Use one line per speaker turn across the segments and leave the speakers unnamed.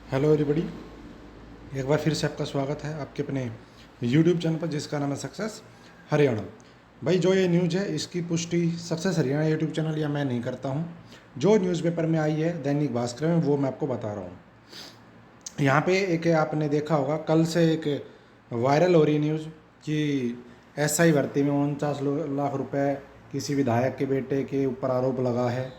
Hello everybody, एक बार फिर से आपका स्वागत है आपके अपने यूट्यूब चैनल पर जिसका नाम है सक्सेस हरियाणा। भाई जो ये न्यूज़ है इसकी पुष्टि सक्सेस हरियाणा यूट्यूब चैनल या मैं नहीं करता हूँ। जो न्यूज़पेपर में आई है दैनिक भास्कर में वो मैं आपको बता रहा हूँ। यहाँ पे एक आपने देखा होगा कल से एक वायरल हो रही न्यूज़ कि एसआई भर्ती में 49 लाख रुपए किसी विधायक के बेटे के ऊपर आरोप लगा है।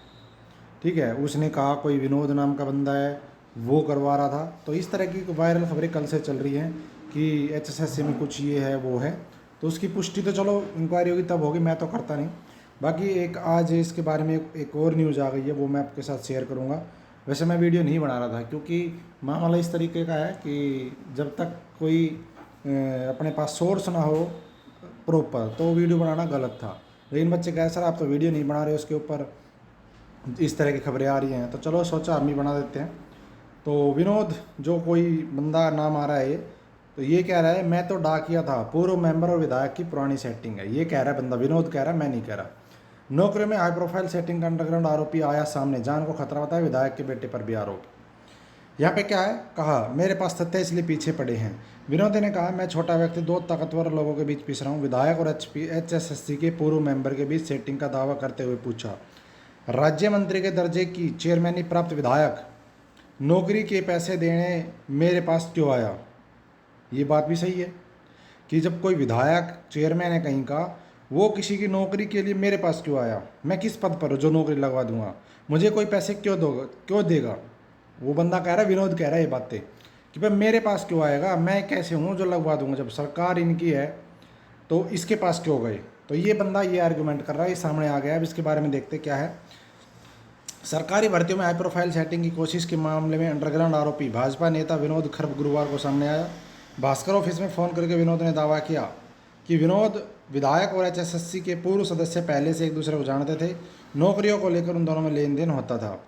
ठीक है, उसने कहा कोई विनोद नाम का बंदा है वो करवा रहा था। तो इस तरह की वायरल खबरें कल से चल रही हैं कि एचएसएससी में कुछ ये है वो है। तो उसकी पुष्टि तो चलो इंक्वायरी होगी तब होगी, मैं तो करता नहीं। बाकी एक आज इसके बारे में एक और न्यूज़ आ गई है वो मैं आपके साथ शेयर करूँगा। वैसे मैं वीडियो नहीं बना रहा था क्योंकि मामला इस तरीके का है कि जब तक कोई अपने पास सोर्स ना हो प्रॉपर तो वीडियो बनाना गलत था। लेकिन बच्चे कह सर आप तो वीडियो नहीं बना रहे उसके ऊपर इस तरह की खबरें आ रही हैं, तो चलो सोचा हम ही बना देते हैं। तो विनोद जो कोई बंदा नाम आ रहा है तो ये कह रहा है मैं तो डाकिया था, पूर्व मेंबर और विधायक की पुरानी सेटिंग है। ये कह रहा है बंदा, विनोद कह रहा है, मैं नहीं कह रहा। नौकरी में हाई प्रोफाइल सेटिंग का अंडरग्राउंड आरोपी आया सामने, जान को खतरा बताया, विधायक के बेटे पर भी आरोप। यहाँ पे क्या है, कहा मेरे पास तथ्य इसलिए पीछे पड़े हैं। विनोद ने कहा मैं छोटा व्यक्ति दो ताकतवर लोगों के बीच पिस रहा हूँ। विधायक और एचएसएससी के पूर्व मेंबर के बीच सेटिंग का दावा करते हुए पूछा, राज्य मंत्री के दर्जे की चेयरमैनी प्राप्त विधायक नौकरी के पैसे देने मेरे पास क्यों आया। ये बात भी सही है कि जब कोई विधायक चेयरमैन है कहीं का, वो किसी की नौकरी के लिए मेरे पास क्यों आया। मैं किस पद पर हूँ जो नौकरी लगवा दूंगा, मुझे कोई पैसे क्यों देगा। वो बंदा कह रहा है, विनोद कह रहा है ये बातें कि भाई मेरे पास क्यों आएगा, मैं कैसे हूँ जो लगवा दूंगा, जब सरकार इनकी है तो इसके पास क्यों गए। तो ये बंदा ये आर्गूमेंट कर रहा है, ये सामने आ गया। अब इसके बारे में देखते क्या है। सरकारी भर्तियों में हाई प्रोफाइल सेटिंग की कोशिश के मामले में अंडरग्राउंड आरोपी भाजपा नेता विनोद खर्ब गुरुवार को सामने आया। भास्कर ऑफिस में फ़ोन करके विनोद ने दावा किया कि विनोद विधायक और एचएसएससी के पूर्व सदस्य पहले से एक दूसरे को जानते थे। नौकरियों को लेकर उन दोनों में लेन देन होता था।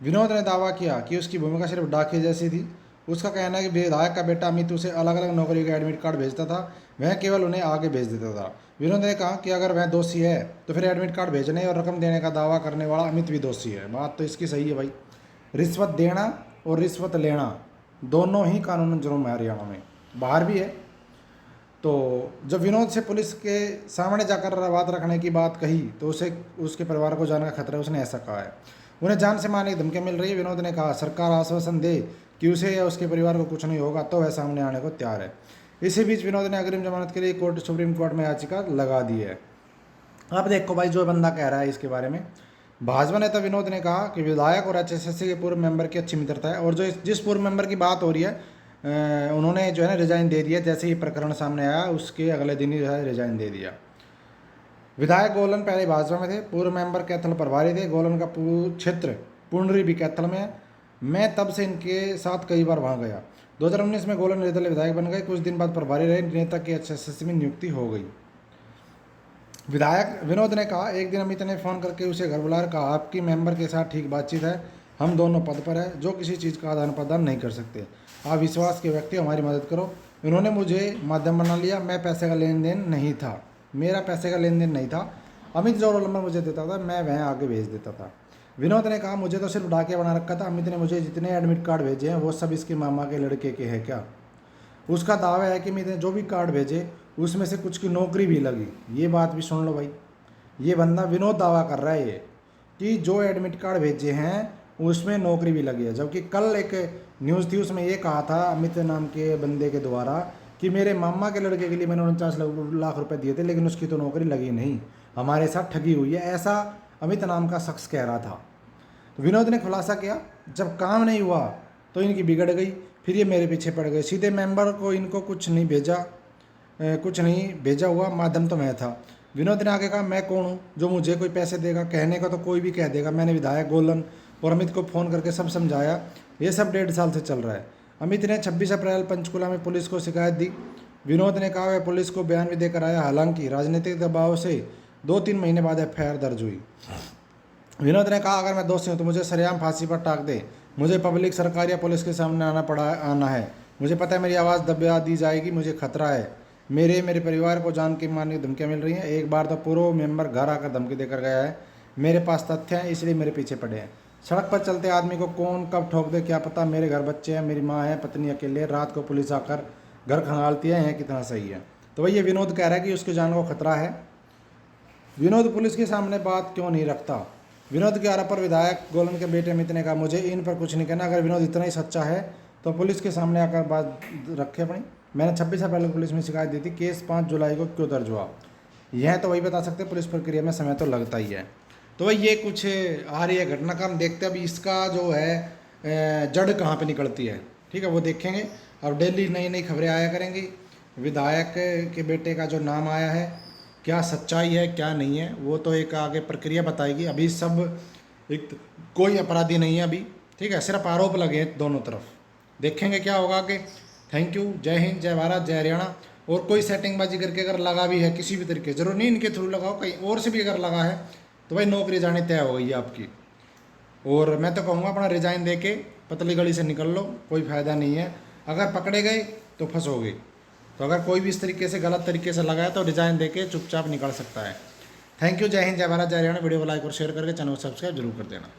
विनोद ने दावा किया कि उसकी भूमिका सिर्फ डाकिया जैसी थी। उसका कहना है कि विधायक का बेटा अमित उसे अलग अलग नौकरी का एडमिट कार्ड भेजता था, वह केवल उन्हें आगे भेज देता था। विनोद ने कहा कि अगर वह दोषी है तो फिर एडमिट कार्ड भेजने और रकम देने का दावा करने वाला अमित भी दोषी है। बात तो इसकी सही है भाई। रिश्वत देना और रिश्वत लेना दोनों ही कानून जुर्म है हरियाणा में, बाहर भी है। तो जब विनोद से पुलिस के सामने जाकर बात रखने की बात कही तो उसे उसके परिवार को जाने का खतरा है, उसने ऐसा कहा है। उन्हें जान से मारने की धमकियाँ मिल रही है। विनोद ने कहा सरकार आश्वासन दे कि उसे या उसके परिवार को कुछ नहीं होगा तो वह सामने आने को तैयार है। इसी बीच विनोद ने अग्रिम जमानत के लिए सुप्रीम कोर्ट में याचिका लगा दी है। अब देखो भाई जो बंदा कह रहा है इसके बारे में, भाजपा नेता विनोद ने कहा कि विधायक और एचएसएससी के पूर्व मेंबर की अच्छी मित्रता है और जो जिस पूर्व मेंबर की बात हो रही है उन्होंने जो है ना रिजाइन दे दिया। जैसे ही प्रकरण सामने आया उसके अगले दिन ही जो है रिजाइन दे दिया। विधायक गोलन पहले भाजपा में थे, पूर्व मेंबर कैथल प्रभारी थे। गोलन का क्षेत्र पुंडरी भी कैथल में है। मैं तब से इनके साथ कई बार वहाँ गया। 2019 में गोलन निर्दलीय विधायक बन गए। कुछ दिन बाद प्रभारी रहे। नेता की एचएसएससी में नियुक्ति हो गई। विधायक विनोद ने कहा एक दिन अमित ने फ़ोन करके उसे घर बुलाकर कहा आपकी मेंबर के साथ ठीक बातचीत है, हम दोनों पद पर है जो किसी चीज़ का आदान प्रदान नहीं कर सकते। आप विश्वास के व्यक्ति हमारी मदद करो। उन्होंने मुझे माध्यम बना लिया। मैं पैसे का लेन देन नहीं था, मेरा पैसे का लेन देन नहीं था। अमित जो रोल नंबर मुझे देता था मैं वह आगे भेज देता था। विनोद ने कहा मुझे तो सिर्फ डाकिया बना रखा था। अमित ने मुझे जितने एडमिट कार्ड भेजे हैं वो सब इसके मामा के लड़के के हैं क्या। उसका दावा है कि अमित ने जो भी कार्ड भेजे उसमें से कुछ की नौकरी भी लगी। ये बात भी सुन लो भाई, ये बंदा विनोद दावा कर रहा है ये कि जो एडमिट कार्ड भेजे हैं उसमें नौकरी भी लगी है। जबकि कल एक न्यूज़ थी उसमें ये कहा था अमित नाम के बंदे के द्वारा कि मेरे मामा के लड़के के लिए मैंने 49 लाख रुपए दिए थे लेकिन उसकी तो नौकरी लगी नहीं, हमारे साथ ठगी हुई है, ऐसा अमित नाम का शख्स कह रहा था। तो विनोद ने खुलासा किया जब काम नहीं हुआ तो इनकी बिगड़ गई, फिर ये मेरे पीछे पड़ गए। सीधे मेंबर को इनको कुछ नहीं भेजा हुआ, माध्यम तो मैं था। विनोद ने आगे कहा मैं कौन हूँ जो मुझे कोई पैसे देगा, कहने का तो कोई भी कह देगा। मैंने विधायक गोलन और अमित को फ़ोन करके सब समझाया। ये सब 1.5 साल से चल रहा है। अमित ने 26 अप्रैल पंचकुला में पुलिस को शिकायत दी। विनोद ने कहा वह पुलिस को बयान भी देकर आया। हालांकि राजनीतिक दबाव से 2-3 महीने बाद एफआईआर दर्ज हुई। विनोद ने कहा अगर मैं दोषी हूँ तो मुझे सरेआम फांसी पर टाक दे। मुझे पब्लिक, सरकार या पुलिस के सामने आना है। मुझे पता है मेरी आवाज़ दबा दी जाएगी, मुझे खतरा है। मेरे परिवार को जान के मारने की धमकियाँ मिल रही हैं। एक बार तो पूर्व मेंबर घर आकर धमकी देकर गया है। मेरे पास तथ्य हैं इसलिए मेरे पीछे पड़े हैं। सड़क पर चलते आदमी को कौन कब ठोक दे क्या पता। मेरे घर बच्चे हैं, मेरी माँ है, पत्नी अकेले है, रात को पुलिस आकर घर खंगालती है, यह कितना सही है। तो वही ये विनोद कह रहा है कि उसकी जान को खतरा है। विनोद पुलिस के सामने बात क्यों नहीं रखता। विनोद के आरोप पर विधायक गोलन के बेटे मित्र ने कहा, मुझे इन पर कुछ नहीं कहना, अगर विनोद इतना ही सच्चा है तो पुलिस के सामने आकर बात रखे अपनी। मैंने 26 अप्रैल को पुलिस में शिकायत दी थी, केस 5 जुलाई को क्यों दर्ज हुआ, यह तो वही बता सकते, पुलिस प्रक्रिया में समय तो लगता ही है। तो भाई ये कुछ आ रही है घटना का, हम देखते हैं अभी इसका जो है जड़ कहाँ पे निकलती है, ठीक है, वो देखेंगे। अब डेली नई नई खबरें आया करेंगी। विधायक के बेटे का जो नाम आया है, क्या सच्चाई है क्या नहीं है, वो तो एक आगे प्रक्रिया बताएगी। अभी सब एक कोई अपराधी नहीं है अभी, ठीक है, सिर्फ आरोप लगे हैं दोनों तरफ। देखेंगे क्या होगा आगे। थैंक यू, जय हिंद, जय भारत, जय हरियाणा। और कोई सेटिंगबाजी करके अगर लगा भी है किसी भी तरीके, जरूर नहीं इनके थ्रू लगाओ, कहीं और से भी अगर लगा है तो भाई नौकरी जानी तय हो गई है आपकी। और मैं तो कहूँगा अपना रिजाइन दे के पतली गली से निकल लो, कोई फ़ायदा नहीं है। अगर पकड़े गए तो फंसोगे। तो अगर कोई भी इस तरीके से गलत तरीके से लगाया तो रिजाइन दे के चुपचाप निकल सकता है। थैंक यू, जय हिंद, जय भारत, जय हरियाणा। वीडियो को लाइक और शेयर करके चैनल को सब्सक्राइब जरूर कर देना।